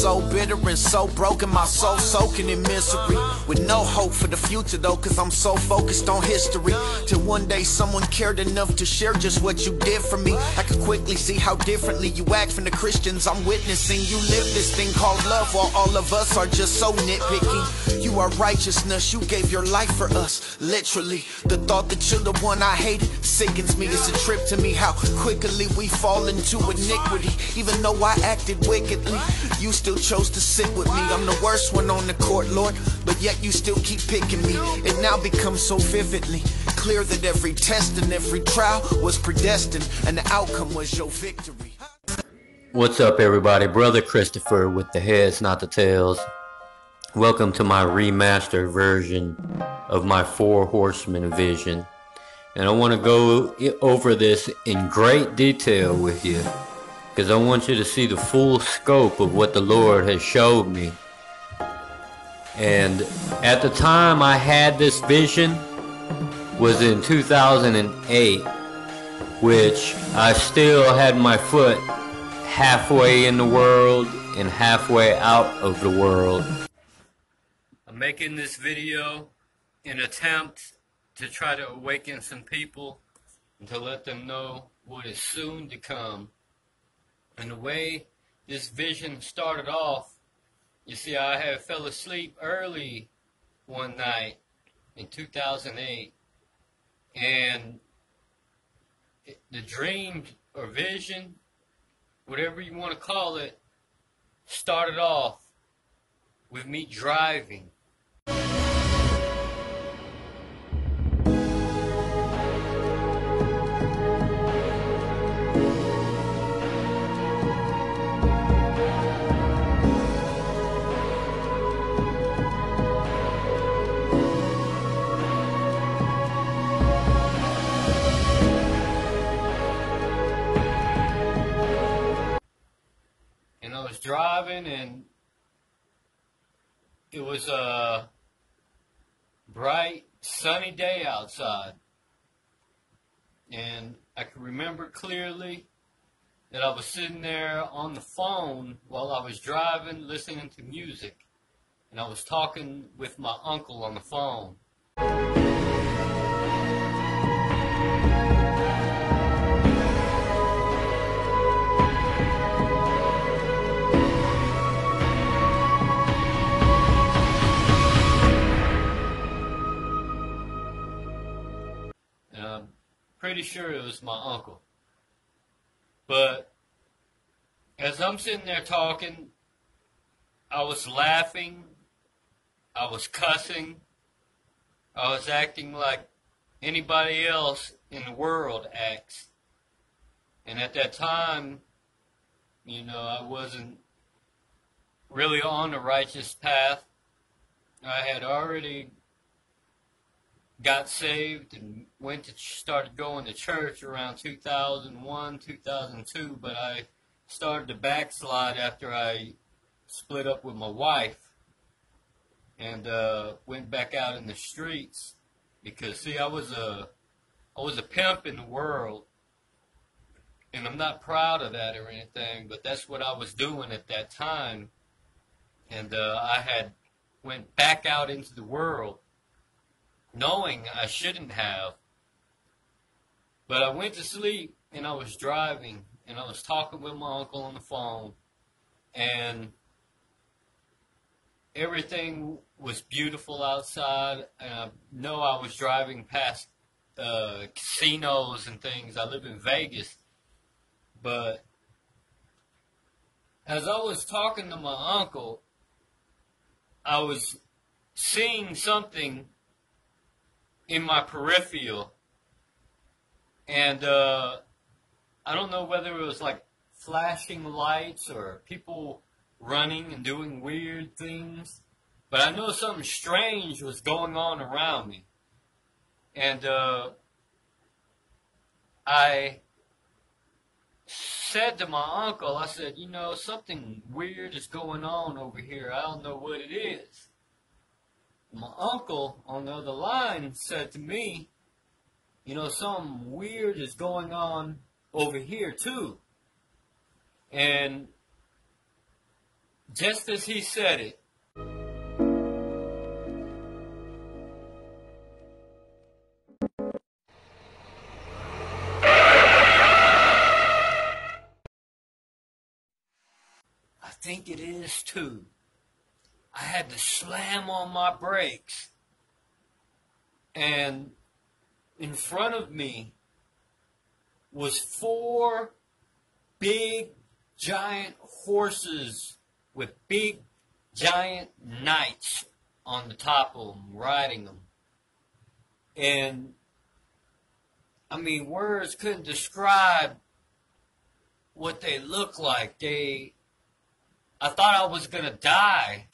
so bitter and so broken, my soul soaking in misery, with no hope for the future though, cause I'm so focused on history. Till one day someone cared enough to share just what you did for me. I could quickly see how differently you act from the Christians I'm witnessing. You live this thing called love while all of us are just so nitpicky. You are righteousness, you gave your life for us, literally. The thought that you're the one I hated sickens me. It's a trip to me how quickly we fall into iniquity. Even though I acted wickedly, you still chose to sit with me. I'm the worst one on the court, Lord, but yet you still keep picking me. It now becomes so vividly clear that every test and every trial was predestined, and the outcome was your victory. What's up, everybody? Brother Christopher with the heads, not the tails. Welcome to my remastered version of my Four Horsemen vision. And I want to go over this in great detail with you, because I want you to see the full scope of what the Lord has showed me. And at the time I had this vision was in 2008, which I still had my foot halfway in the world and halfway out of the world. I'm making this video in an attempt to try to awaken some people and to let them know what is soon to come. And the way this vision started off, you see, I had fell asleep early one night in 2008, and the dream or vision, whatever you want to call it, started off with me driving. And I was driving, and it was a bright, sunny day outside. And I can remember clearly that I was sitting there on the phone while I was driving, listening to music. And I was talking with my uncle on the phone. Pretty sure it was my uncle. But as I'm sitting there talking, I was laughing, I was cussing, I was acting like anybody else in the world acts. And at that time, you know, I wasn't really on the righteous path. I had already got saved and started going to church around 2001, 2002, but I started to backslide after I split up with my wife and went back out in the streets because, see, I was a pimp in the world, and I'm not proud of that or anything, but that's what I was doing at that time, and I had went back out into the world knowing I shouldn't have. But I went to sleep, and I was driving, and I was talking with my uncle on the phone, and everything was beautiful outside. And I know I was driving past casinos and things. I live in Vegas. But as I was talking to my uncle, I was seeing something in my peripheral, and I don't know whether it was like flashing lights or people running and doing weird things, but I know something strange was going on around me. And I said to my uncle, I said, you know, something weird is going on over here. I don't know what it is. My uncle on the other line said to me, you know, something weird is going on over here too. And just as he said it, I think it is too. I had to slam on my brakes. And in front of me was 4 big, giant horses with big, giant knights on the top of them, riding them. And, I mean, words couldn't describe what they looked like. I thought I was going to die.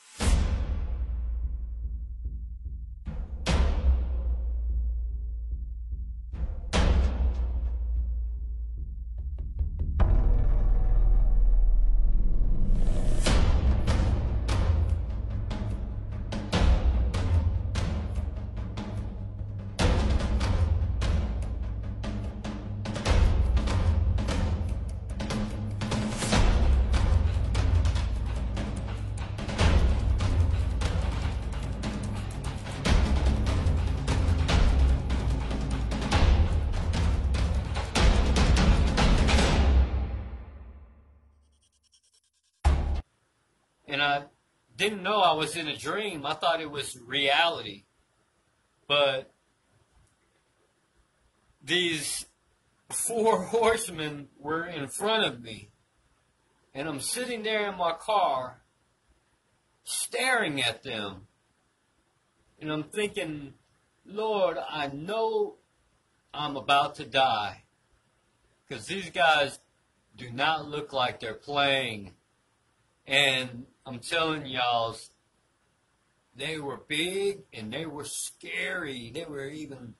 And I didn't know I was in a dream. I thought it was reality. But these 4 horsemen were in front of me. And I'm sitting there in my car, staring at them. And I'm thinking, Lord, I know I'm about to die. Because these guys do not look like they're playing. And I'm telling y'all, they were big and they were scary. They were even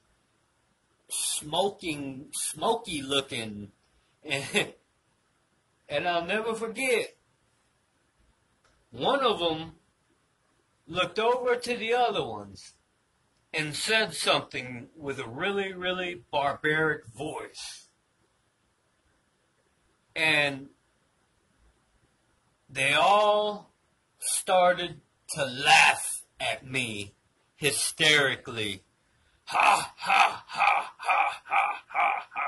smoky looking. And I'll never forget, one of them looked over to the other ones and said something with a really, really barbaric voice. And they all started to laugh at me hysterically. Ha, ha, ha, ha, ha, ha, ha, ha.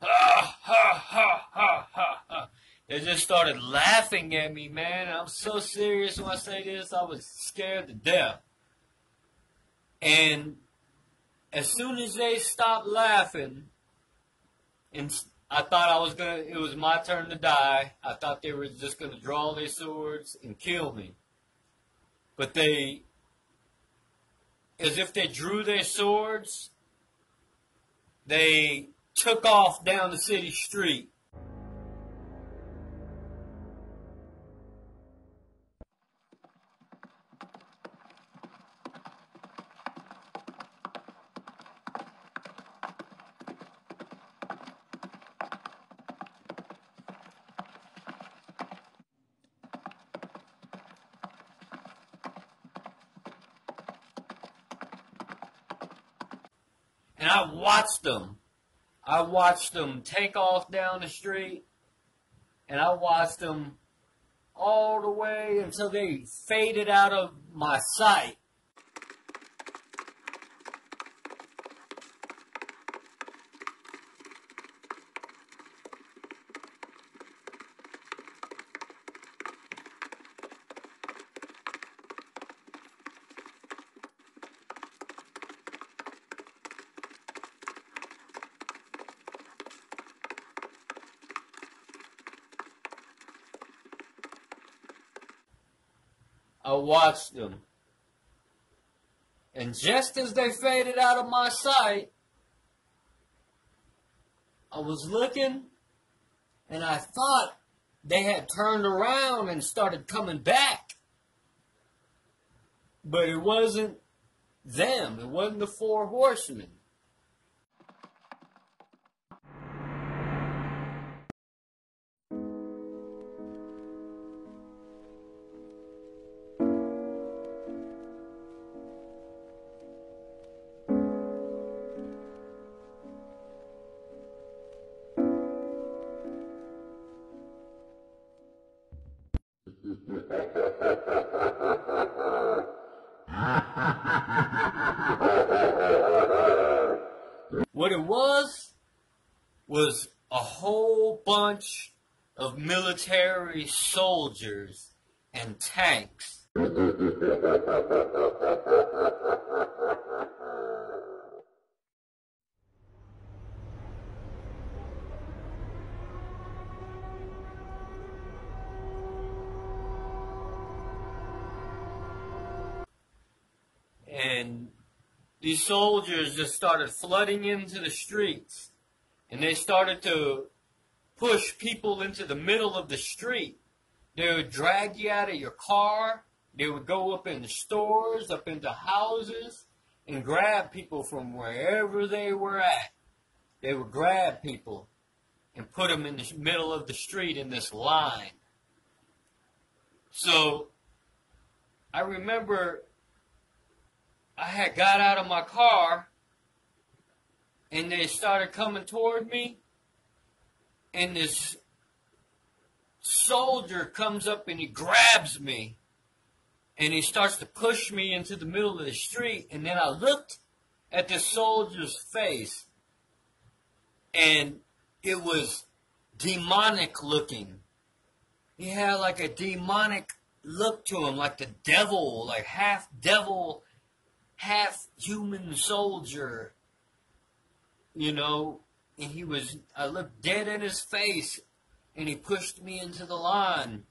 Ha, ha, ha, ha, ha, ha. They just started laughing at me, man. I'm so serious when I say this. I was scared to death. And as soon as they stopped laughing, and I thought it was my turn to die. I thought they were just going to draw their swords and kill me. But as if they drew their swords, they took off down the city street. And I watched them. I watched them take off down the street, and I watched them all the way until they faded out of my sight. I watched them. And just as they faded out of my sight, I was looking, and I thought they had turned around and started coming back. But it wasn't them. It wasn't the four horsemen. What it was a whole bunch of military soldiers and tanks. And these soldiers just started flooding into the streets. And they started to push people into the middle of the street. They would drag you out of your car. They would go up into stores, up into houses, and grab people from wherever they were at. They would grab people and put them in the middle of the street in this line. So I remember I had got out of my car, and they started coming toward me, and this soldier comes up and he grabs me, and he starts to push me into the middle of the street. And then I looked at this soldier's face, and it was demonic looking. He had like a demonic look to him, like the devil, like half devil, half human soldier, you know. And I looked dead in his face, and he pushed me into the line.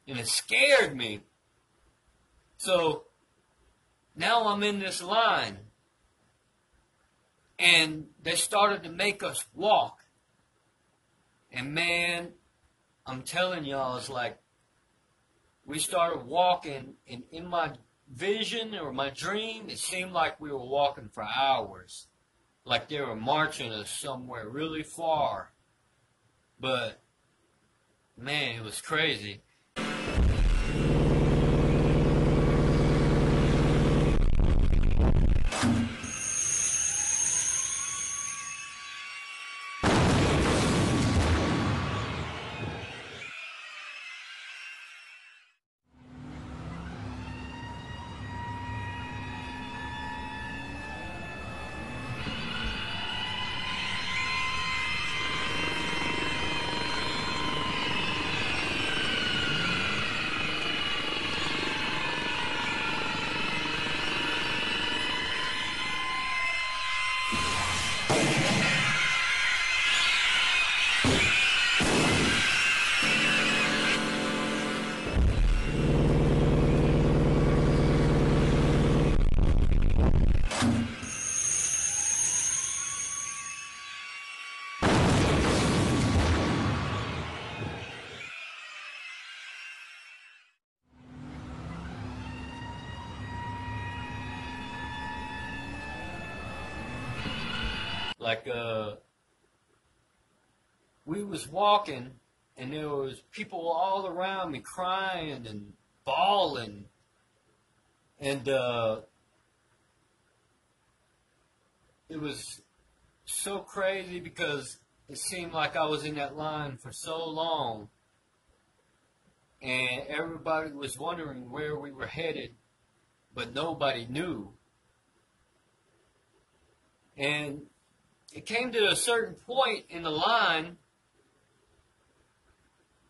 And it scared me. So now I'm in this line, and they started to make us walk. And man, I'm telling y'all, it's like we started walking, and in my vision or my dream, it seemed like we were walking for hours. Like they were marching us somewhere really far. But man, it was crazy. Like, we was walking, and there was people all around me crying and bawling. And it was so crazy because it seemed like I was in that line for so long. And everybody was wondering where we were headed, but nobody knew. And it came to a certain point in the line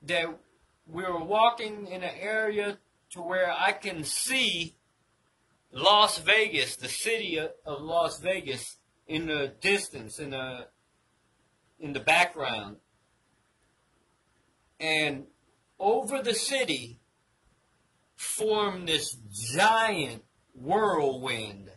that we were walking in an area to where I can see Las Vegas, the city of Las Vegas, in the distance, in the background. And over the city formed this giant whirlwind.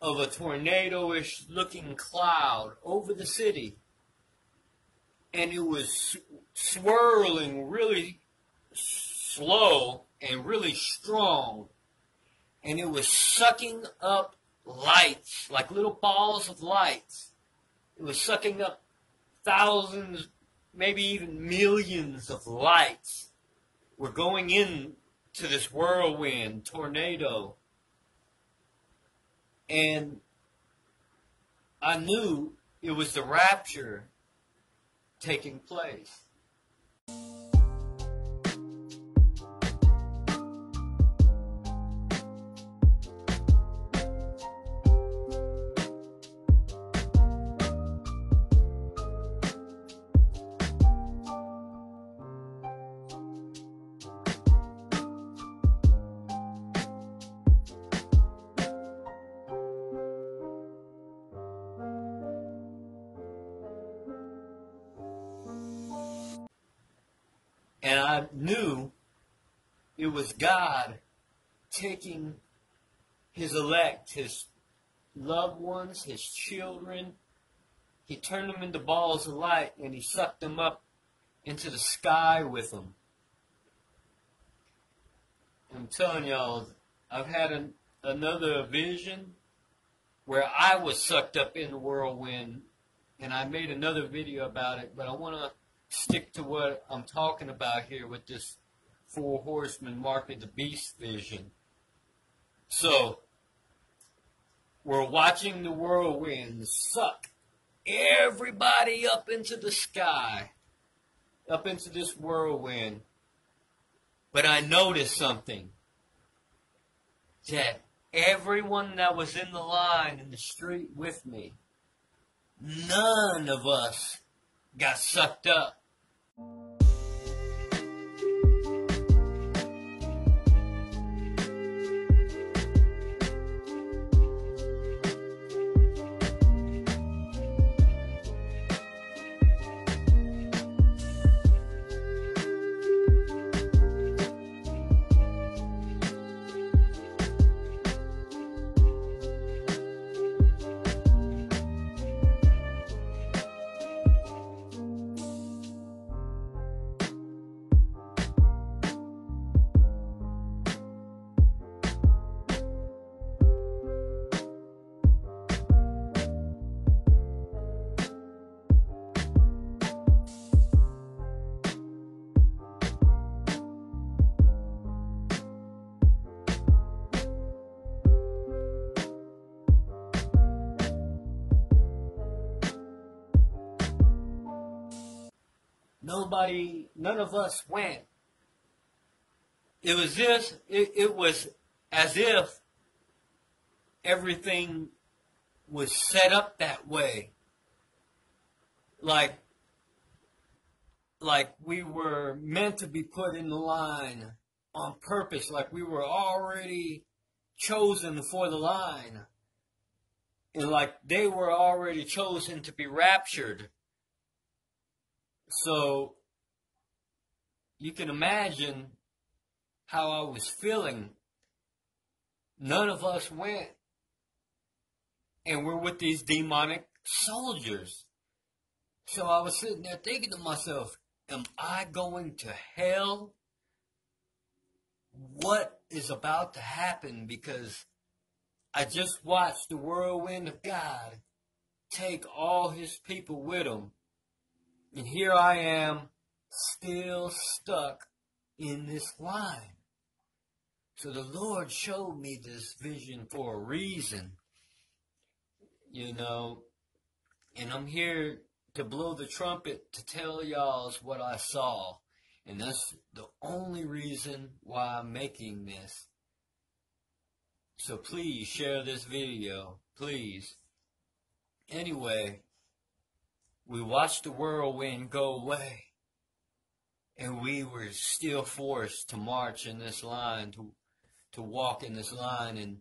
Of a tornado-ish looking cloud over the city. And it was swirling really slow and really strong. And it was sucking up lights, like little balls of lights. It was sucking up thousands, maybe even millions of lights were going into this whirlwind tornado. And I knew it was the rapture taking place. And I knew it was God taking his elect, his loved ones, his children. He turned them into balls of light and he sucked them up into the sky with him. I'm telling y'all, I've had another vision where I was sucked up in the whirlwind, and I made another video about it, but I want to stick to what I'm talking about here with this Four Horsemen Mark of the Beast vision. So, we're watching the whirlwind suck everybody up into the sky, up into this whirlwind. But I noticed something, that everyone that was in the line in the street with me, none of us got sucked up. none of us went. It was as if everything was set up that way. Like we were meant to be put in the line on purpose, like we were already chosen for the line. And like they were already chosen to be raptured. So you can imagine how I was feeling. None of us went. And we're with these demonic soldiers. So I was sitting there thinking to myself, am I going to hell? What is about to happen? Because I just watched the whirlwind of God take all his people with him. And here I am, still stuck in this line. So the Lord showed me this vision for a reason. You know, and I'm here to blow the trumpet to tell y'all what I saw. And that's the only reason why I'm making this. So please share this video, please. Anyway, we watched the whirlwind go away. And we were still forced to march in this line, to walk in this line. And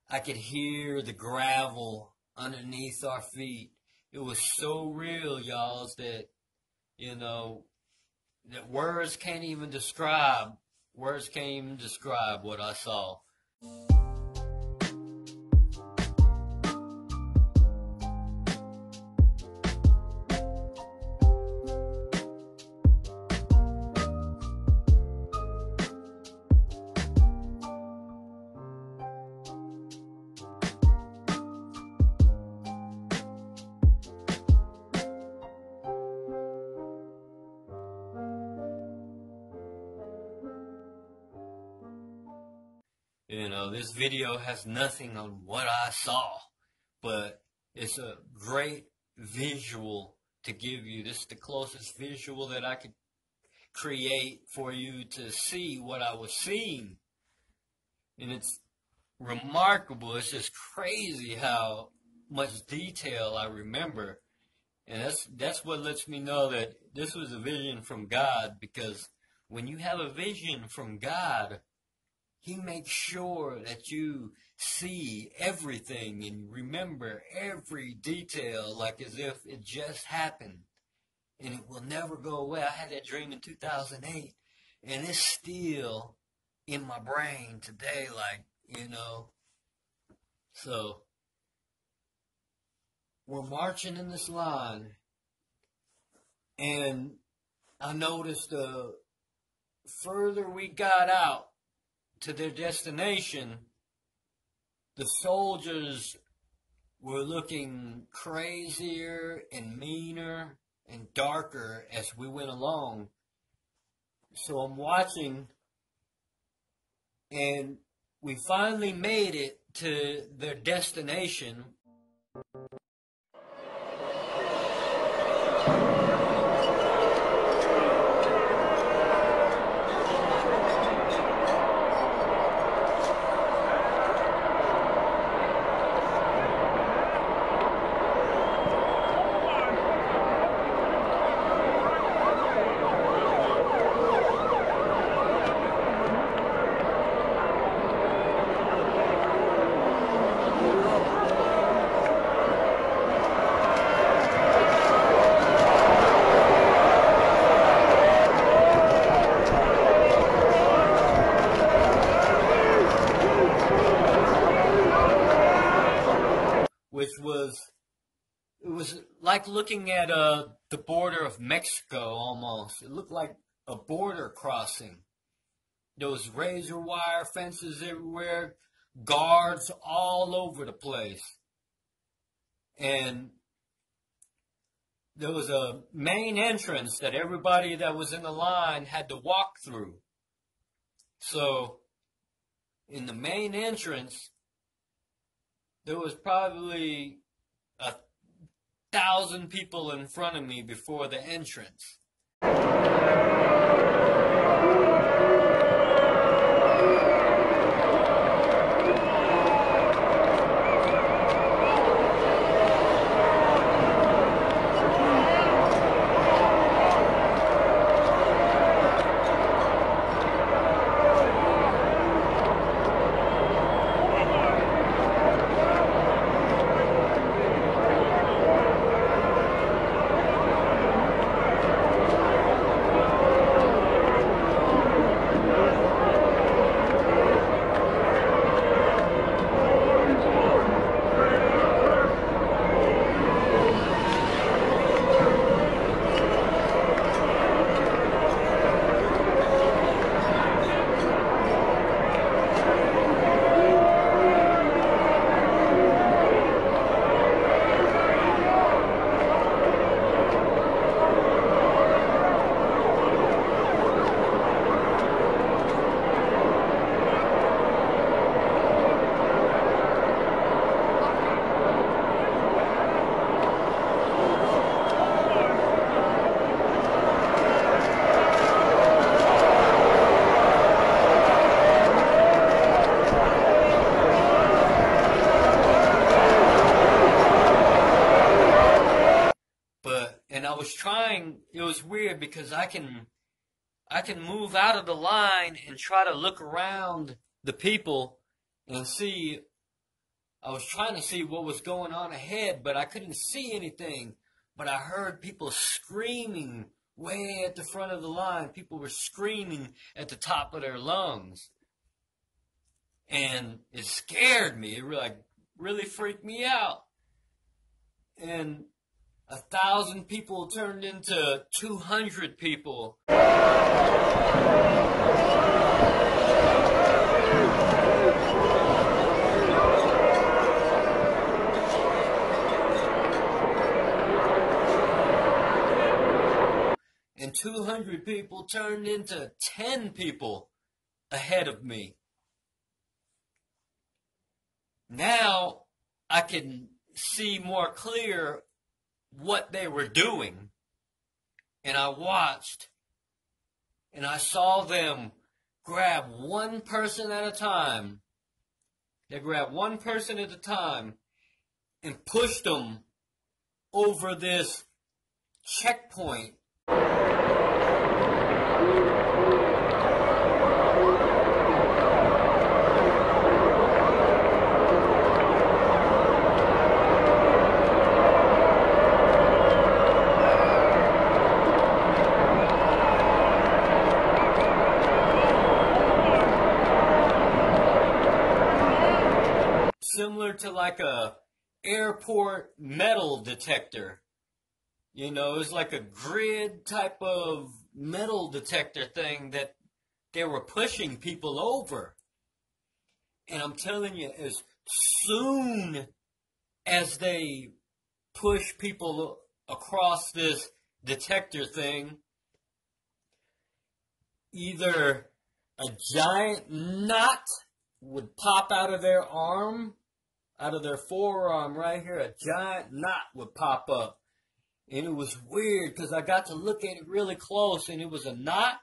I could hear the gravel underneath our feet. It was so real, y'all, that, you know, that words can't even describe what I saw. You know, this video has nothing on what I saw, but it's a great visual to give you. This is the closest visual that I could create for you to see what I was seeing. And it's remarkable. It's just crazy how much detail I remember. And that's what lets me know that this was a vision from God, because when you have a vision from God, He makes sure that you see everything and remember every detail like as if it just happened. And it will never go away. I had that dream in 2008, and it's still in my brain today, like, you know. So, we're marching in this line, and I noticed the further we got out to their destination, the soldiers were looking crazier and meaner and darker as we went along. So I'm watching, and we finally made it to their destination. It was like looking at the border of Mexico almost. It looked like a border crossing. There was razor wire fences everywhere, guards all over the place. And there was a main entrance that everybody that was in the line had to walk through. So, in the main entrance, there was probably 1,000 people in front of me before the entrance. It was weird because I can move out of the line and try to look around the people and see. I was trying to see what was going on ahead, but I couldn't see anything. But I heard people screaming way at the front of the line. People were screaming at the top of their lungs. And it scared me. It really freaked me out. And 1,000 people turned into 200 people. And 200 people turned into 10 people ahead of me. Now I can see more clear what they were doing. And I watched, and I saw them grab one person at a time. They grabbed one person at a time and pushed them over this checkpoint. Similar to like a airport metal detector. You know, it's like a grid type of metal detector thing that they were pushing people over. And I'm telling you, as soon as they push people across this detector thing, either a giant knot would pop out of their arm, out of their forearm right here, a giant knot would pop up. And it was weird because I got to look at it really close, and it was a knot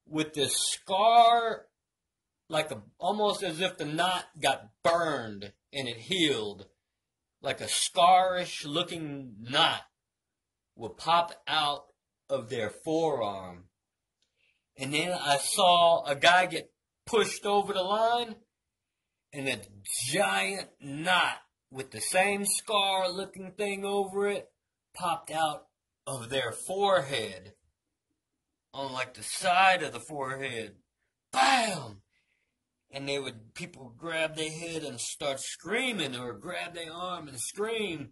with this scar, almost as if the knot got burned and it healed. Like a scarish looking knot would pop out of their forearm. And then I saw a guy get pushed over the line, and a giant knot with the same scar looking thing over it popped out of their forehead, on like the side of the forehead. Bam! And people would grab their head and start screaming, or grab their arm and scream.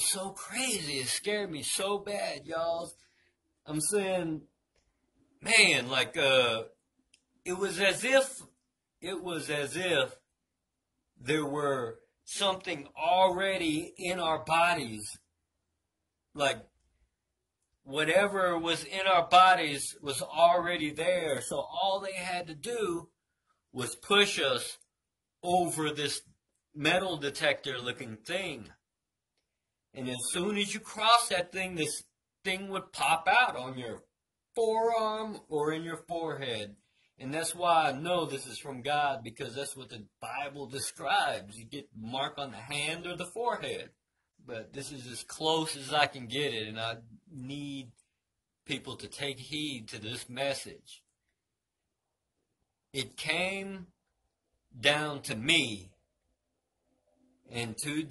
so crazy. It scared me so bad, y'all. I'm saying, man, like, it was as if there were something already in our bodies. Like, whatever was in our bodies was already there. So all they had to do was push us over this metal detector looking thing. And as soon as you cross that thing, this thing would pop out on your forearm or in your forehead. And that's why I know this is from God, because that's what the Bible describes. You get the mark on the hand or the forehead. But this is as close as I can get it, and I need people to take heed to this message. It came down to me, and two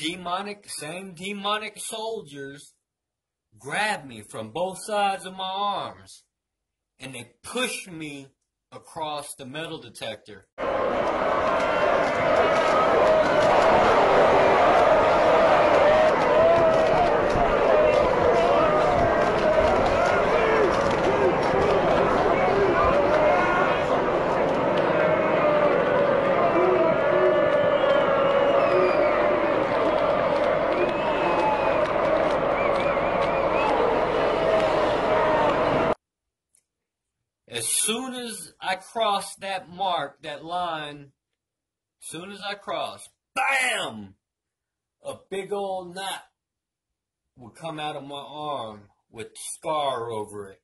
same demonic soldiers grabbed me from both sides of my arms, and they pushed me across the metal detector. As soon as I crossed that mark, that line, as soon as I crossed, bam! A big old knot would come out of my arm with scar over it.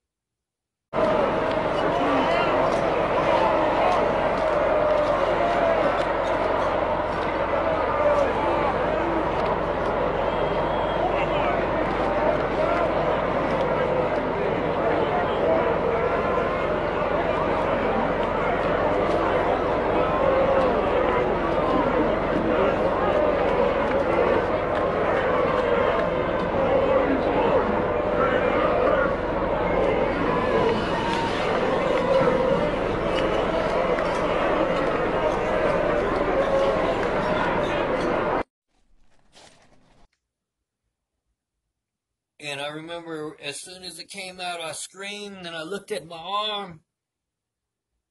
And I remember as soon as it came out, I screamed and I looked at my arm,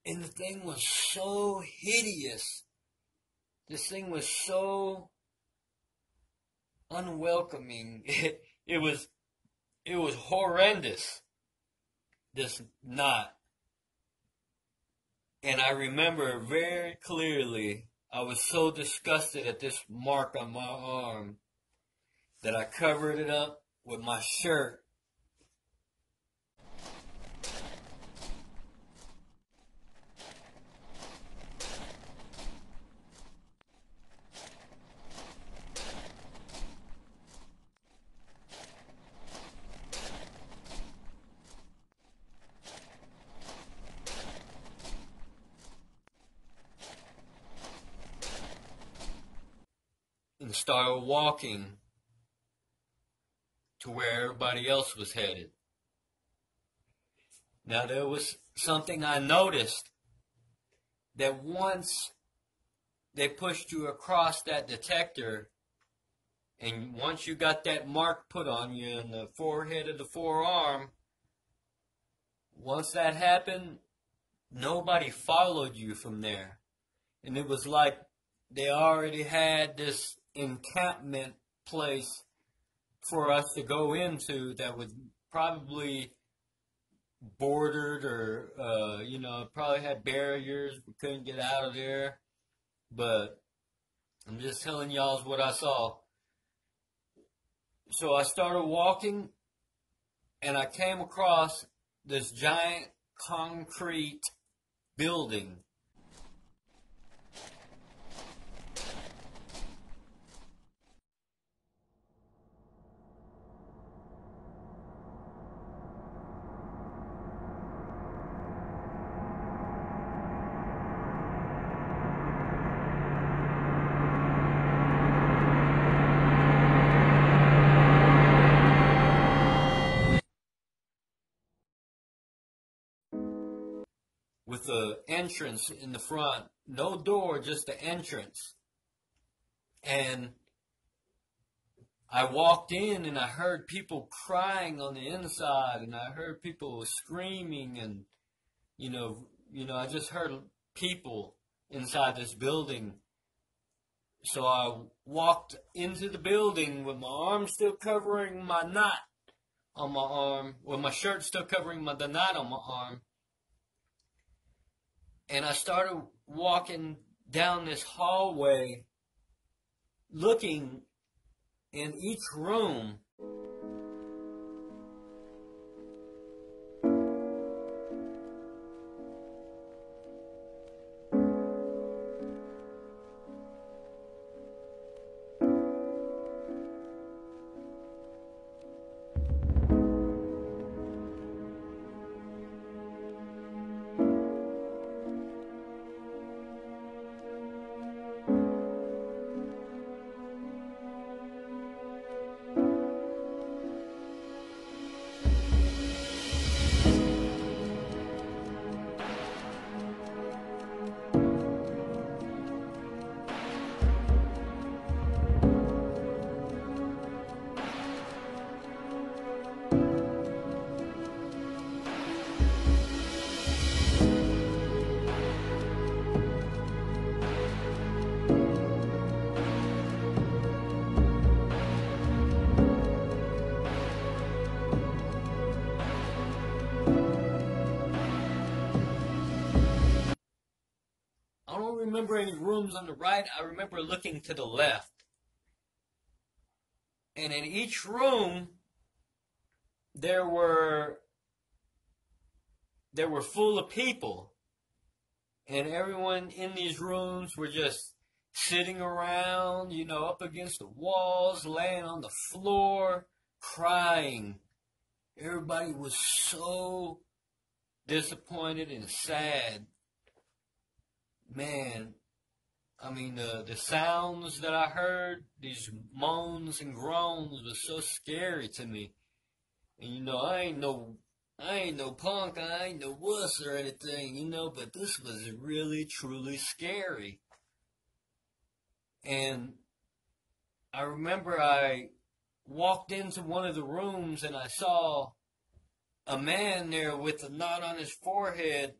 and the thing was so hideous. This thing was so unwelcoming. It was horrendous, this knot. And I remember very clearly, I was so disgusted at this mark on my arm that I covered it up with my shirt. And started walking to where everybody else was headed. Now there was something I noticed, that once they pushed you across that detector, and once you got that mark put on you in the forehead of the forearm, once that happened, nobody followed you from there. And it was like they already had this encampment place for us to go into that was probably bordered or, probably had barriers. We couldn't get out of there. But I'm just telling y'all what I saw. So I started walking, and I came across this giant concrete building. With an entrance in the front. No door, just the entrance. And I walked in and I heard people crying on the inside, and I heard people screaming, and I just heard people inside this building. So I walked into the building with my arm still covering my knot on my arm, with my shirt still covering the knot on my arm. And I started walking down this hallway, looking in each room. I don't remember any rooms on the right. I remember looking to the left. And in each room, there were full of people. And everyone in these rooms were just sitting around, up against the walls, laying on the floor, crying. Everybody was so disappointed and sad. Man, I mean, the sounds that I heard, these moans and groans, was so scary to me. And I ain't no punk, I ain't no wuss or anything, but this was really, truly scary. And I remember I walked into one of the rooms and I saw a man there with a knot on his forehead,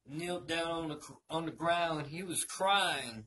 knelt down on the ground. He was crying.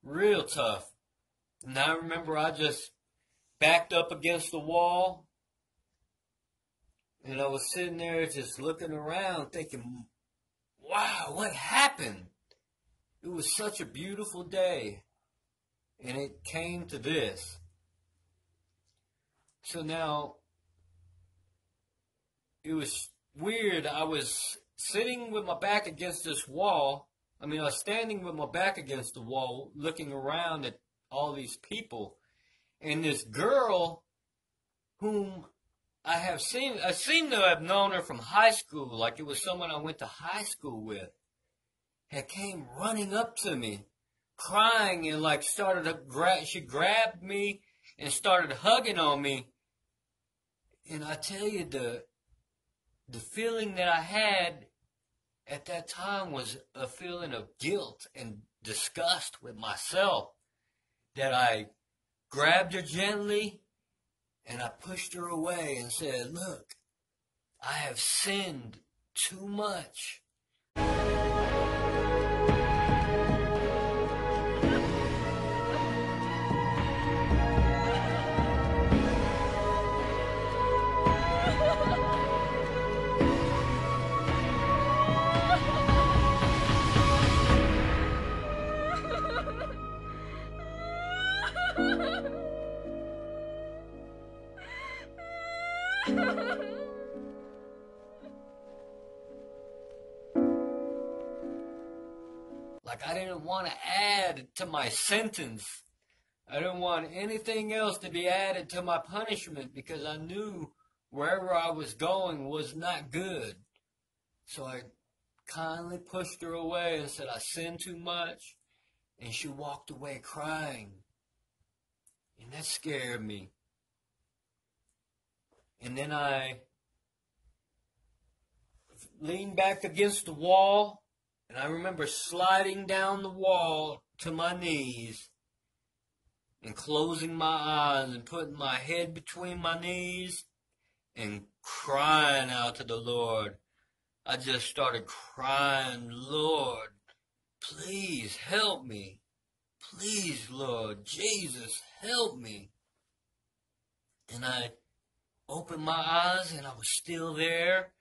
Real tough. And I remember I just backed up against the wall, and I was sitting there just looking around thinking, wow, what happened? It was such a beautiful day, and it came to this. So now, it was weird. I was sitting with my back against this wall. I was standing with my back against the wall, looking around at all these people. And this girl, whom I seem to have known her from high school, like it was someone I went to high school with, had came running up to me, crying, and she grabbed me and started hugging on me. And I tell you, the feeling that I had at that time was a feeling of guilt and disgust with myself, that I grabbed her gently and I pushed her away and said, look, I have sinned too much. like I didn't want to add to my sentence. I didn't want anything else to be added to my punishment because I knew wherever I was going was not good. So I kindly pushed her away and said I sinned too much. And she walked away crying. And that scared me. And then I leaned back against the wall. And I remember sliding down the wall to my knees and closing my eyes and putting my head between my knees and crying out to the Lord. I just started crying, Lord, please help me. Please, Lord, Jesus, help me. And I opened my eyes and I was still there.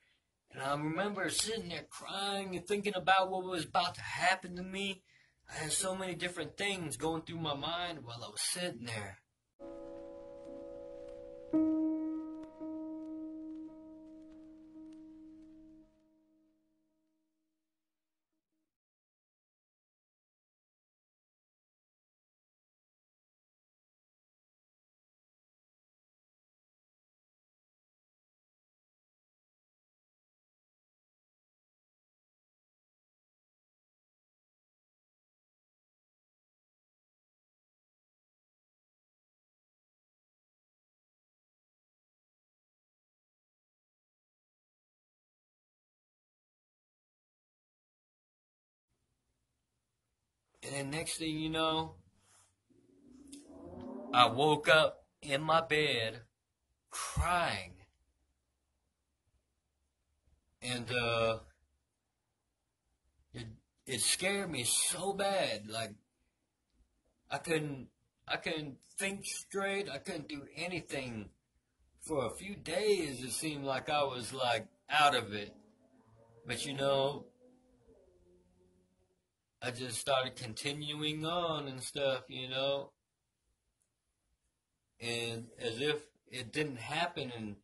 And I remember sitting there crying and thinking about what was about to happen to me. I had so many different things going through my mind while I was sitting there. And then next thing you know, I woke up in my bed crying. And it scared me so bad. Like I couldn't think straight. I couldn't do anything. For a few days it seemed like I was like out of it. But you know, I just started continuing on and stuff, you know. And as if it didn't happen. And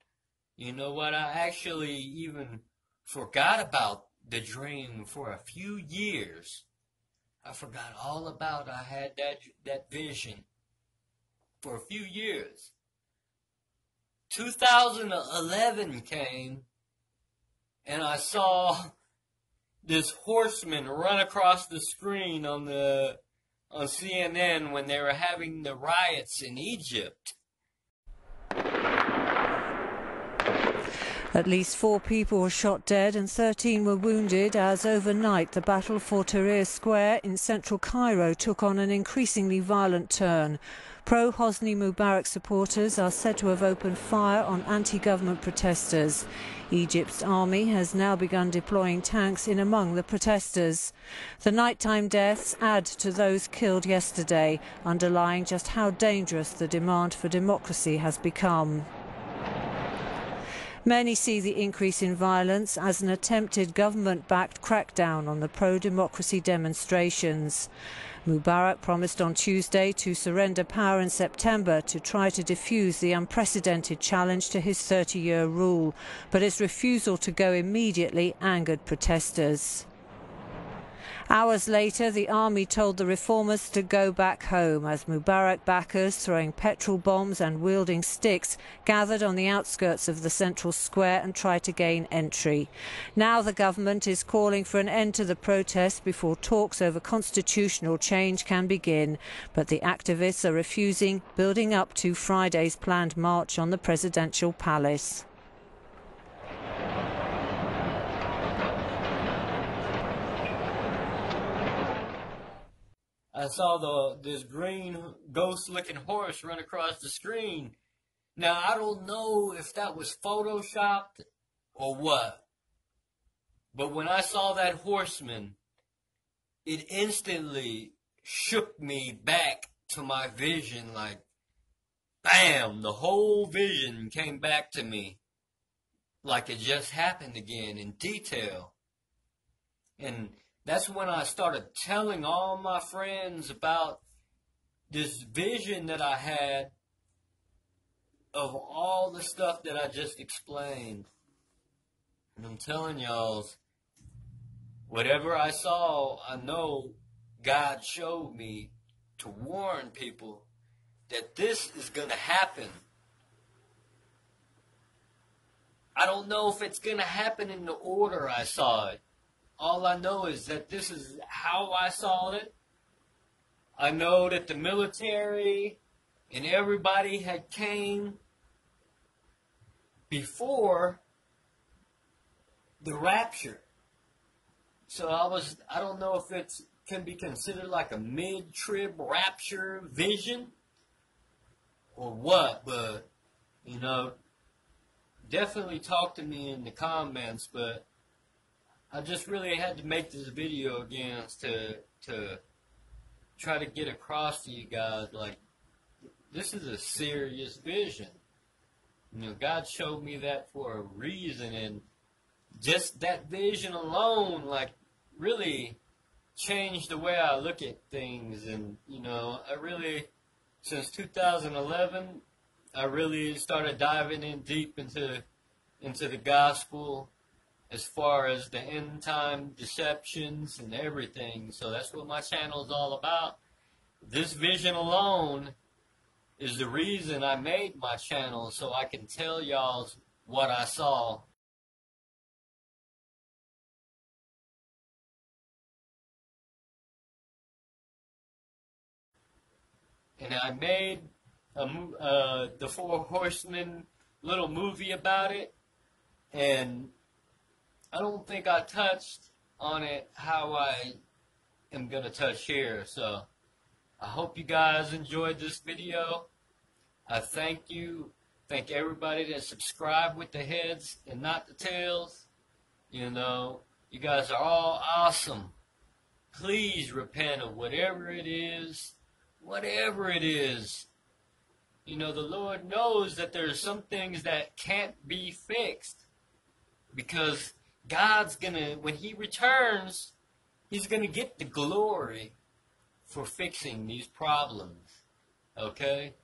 you know what? I actually even forgot about the dream for a few years. I forgot all about I had that vision for a few years. 2011 came, and I saw this horseman run across the screen on CNN when they were having the riots in Egypt. At least 4 people were shot dead and 13 were wounded as overnight the battle for Tahrir Square in central Cairo took on an increasingly violent turn. Pro-Hosni Mubarak supporters are said to have opened fire on anti-government protesters. Egypt's army has now begun deploying tanks in among the protesters. The nighttime deaths add to those killed yesterday, underlying just how dangerous the demand for democracy has become. Many see the increase in violence as an attempted government-backed crackdown on the pro-democracy demonstrations. Mubarak promised on Tuesday to surrender power in September to try to defuse the unprecedented challenge to his 30-year rule, but his refusal to go immediately angered protesters. Hours later, the army told the reformers to go back home as Mubarak backers, throwing petrol bombs and wielding sticks, gathered on the outskirts of the central square and tried to gain entry. Now the government is calling for an end to the protests before talks over constitutional change can begin. But the activists are refusing, building up to Friday's planned march on the presidential palace. I saw this green ghost-looking horse run across the screen. Now, I don't know if that was photoshopped or what, but when I saw that horseman, it instantly shook me back to my vision, like, bam, the whole vision came back to me, like it just happened again in detail. And that's when I started telling all my friends about this vision that I had of all the stuff that I just explained. And I'm telling y'all, whatever I saw, I know God showed me to warn people that this is going to happen. I don't know if it's going to happen in the order I saw it. All I know is that this is how I saw it. I know that the military and everybody had came before the rapture. So I don't know if it can be considered like a mid-trib rapture vision or what, but, you know, definitely talk to me in the comments, but I just really had to make this video again to try to get across to you guys, like, this is a serious vision. You know, God showed me that for a reason, and just that vision alone, like, really changed the way I look at things. And, you know, I really, since 2011, I really started diving in deep into the gospel as far as the end time deceptions and everything. So that's what my channel is all about. This vision alone is the reason I made my channel, so I can tell y'all what I saw. And I made the Four Horsemen little movie about it, and I don't think I touched on it how I am going to touch here. So I hope you guys enjoyed this video. I thank you. Thank everybody that subscribed with the heads and not the tails. You know, you guys are all awesome. Please repent of whatever it is. Whatever it is. You know, the Lord knows that there's some things that can't be fixed. Because God's gonna, when He returns, He's gonna get the glory for fixing these problems. Okay?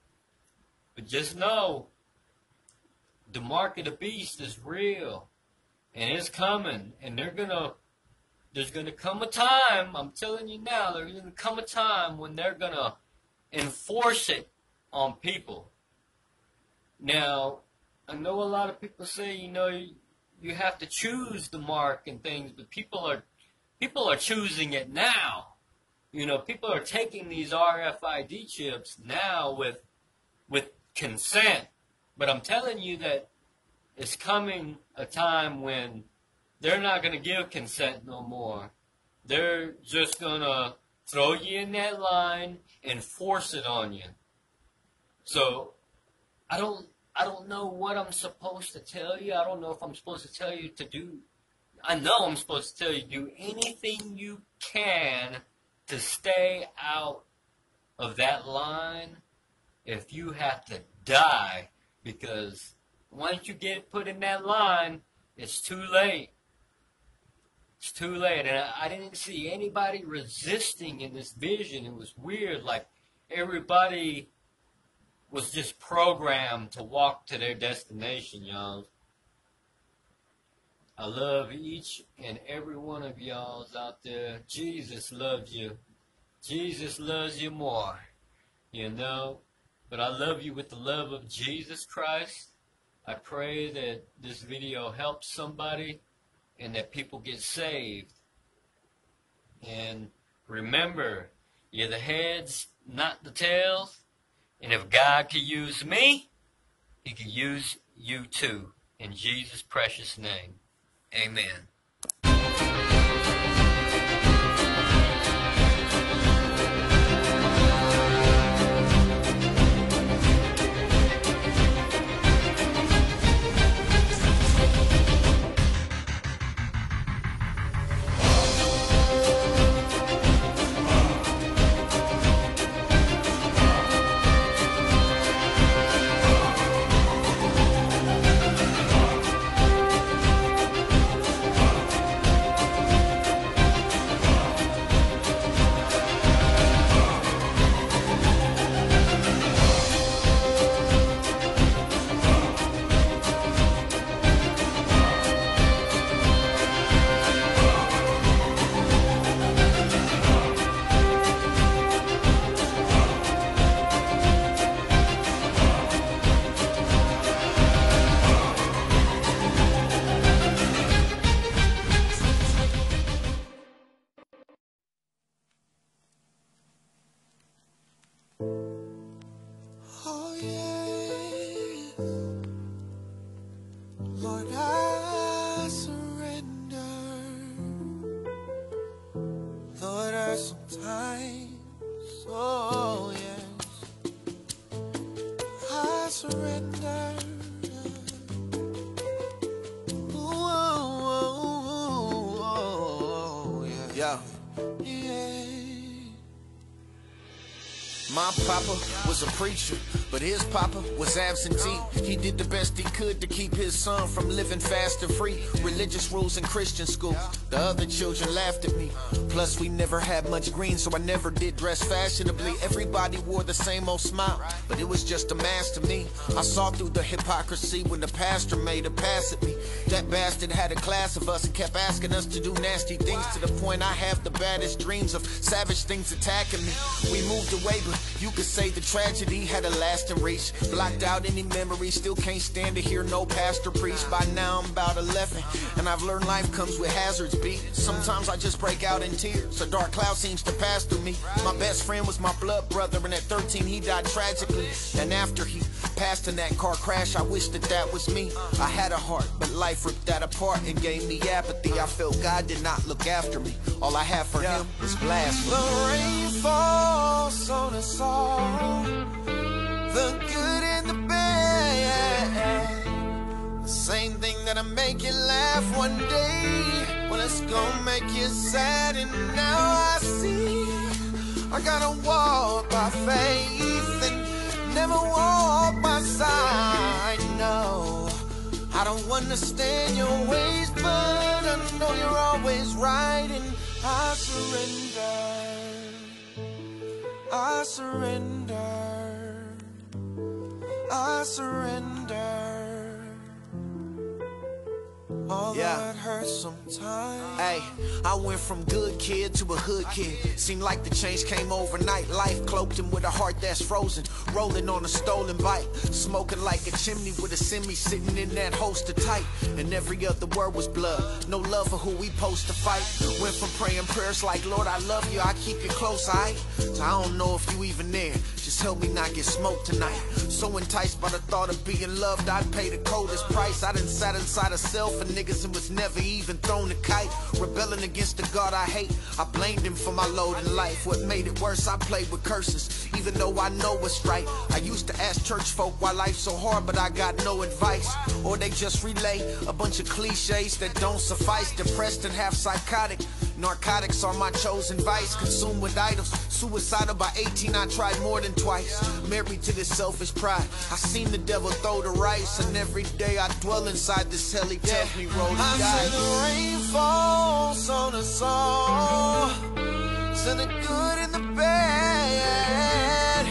But just know, the mark of the beast is real. And it's coming. And there's gonna come a time, I'm telling you now, there's gonna come a time when they're gonna enforce it on people. Now, I know a lot of people say, you know, you have to choose the mark and things, but people are choosing it now. You know, people are taking these RFID chips now with consent. But I'm telling you that it's coming a time when they're not going to give consent no more. They're just going to throw you in that line and force it on you. So I don't know what I'm supposed to tell you. I don't know if I'm supposed to tell you to do. I know I'm supposed to tell you to do anything you can to stay out of that line if you have to die, because once you get put in that line, it's too late. It's too late. And I didn't see anybody resisting in this vision. It was weird. Like, everybody was just programmed to walk to their destination, y'all. I love each and every one of y'all out there. Jesus loves you. Jesus loves you more, you know. But I love you with the love of Jesus Christ. I pray that this video helps somebody and that people get saved. And remember, you're the heads, not the tails. And if God can use me, He can use you too. In Jesus' precious name, amen. Oh yes, I surrender. Ooh, yeah. My papa was a preacher, but his papa was absentee. He did the best he could to keep his son from living fast and free. Religious rules in Christian school, the other children laughed at me. Plus we never had much green, so I never did dress fashionably. Everybody wore the same old smile, but it was just a mask to me. I saw through the hypocrisy when the pastor made a pass at me. That bastard had a class of us and kept asking us to do nasty things, to the point I have the baddest dreams of savage things attacking me. We moved away, but you could say the tragedy had a lasting reach. Blocked out any memories, still can't stand to hear no pastor preach. By now I'm about 11, and I've learned life comes with hazards, B. Sometimes I just break out in tears, a dark cloud seems to pass through me. My best friend was my blood brother, and at 13 he died tragically. And after he passed in that car crash, I wish that that was me. I had a heart, but life ripped that apart and gave me apathy. I felt God did not look after me. All I had for him was blasphemy. The rain falls on us all, the good and the bad. The same thing that'll make you laugh one day, well, it's gonna make you sad. And now I see I gotta walk by faith and never walk by sight. No, I don't understand your ways, but I know you're always right. And I surrender, I surrender, I surrender. Although it hurts sometimes. Hey, I went from good kid to a hood kid. Seemed like the change came overnight. Life cloaked him with a heart that's frozen, rolling on a stolen bike, smoking like a chimney with a semi sitting in that holster tight. And every other word was blood, no love for who we supposed to fight. Went from praying prayers like, Lord, I love you, I keep you close, aight? So I don't know if you even there, just help me not get smoked tonight. So enticed by the thought of being loved, I'd pay the coldest price. I done sat inside a cell for niggas and was never even thrown a kite. Rebelling against the God I hate, I blamed him for my load in life. What made it worse, I played with curses, even though I know what's right. I used to ask church folk why life's so hard, but I got no advice. Or they just relay a bunch of cliches that don't suffice. Depressed and half psychotic, narcotics are my chosen vice. Consumed with idols, suicidal by 18, I tried more than twice. Married to this selfish pride, I seen the devil throw the rice. And every day I dwell inside this hell, he tells me roll the dice. I say the rain falls on us all, so the good and the bad.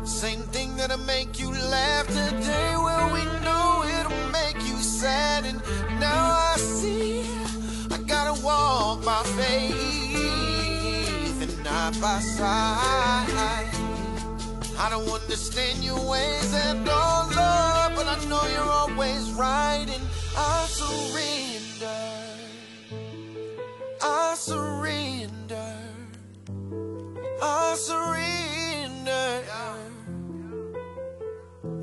Same thing that'll make you laugh today, well, we know it'll make you sad. And now I see I gotta walk by faith and not by sight. I don't understand your ways at all, Lord, but I know you're always right. And I surrender, I surrender, I surrender.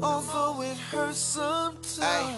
Although it hurts sometimes.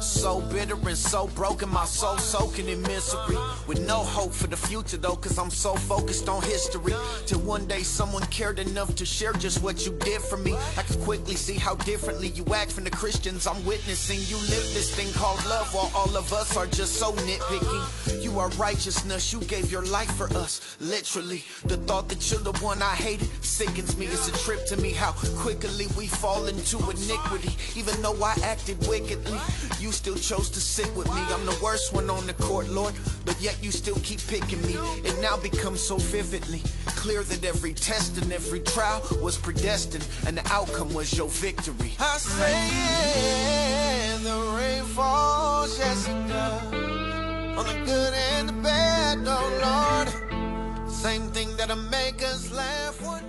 So bitter and so broken, my soul soaking in misery, with no hope for the future though, cause I'm so focused on history. Till one day someone cared enough to share just what you did for me. I could quickly see how differently you act from the Christians I'm witnessing. You live this thing called love while all of us are just so nitpicky. You are righteousness, you gave your life for us, literally. The thought that you're the one I hated sickens me. It's a trip to me how quickly we fall into iniquity. Even though I acted wickedly, you still chose to sit with me. I'm the worst one on the court, Lord, but yet you still keep picking me. It now becomes so vividly clear that every test and every trial was predestined, and the outcome was your victory. I say the rain falls, yes it does, on the good and the bad, oh Lord. Same thing that'll make us laugh one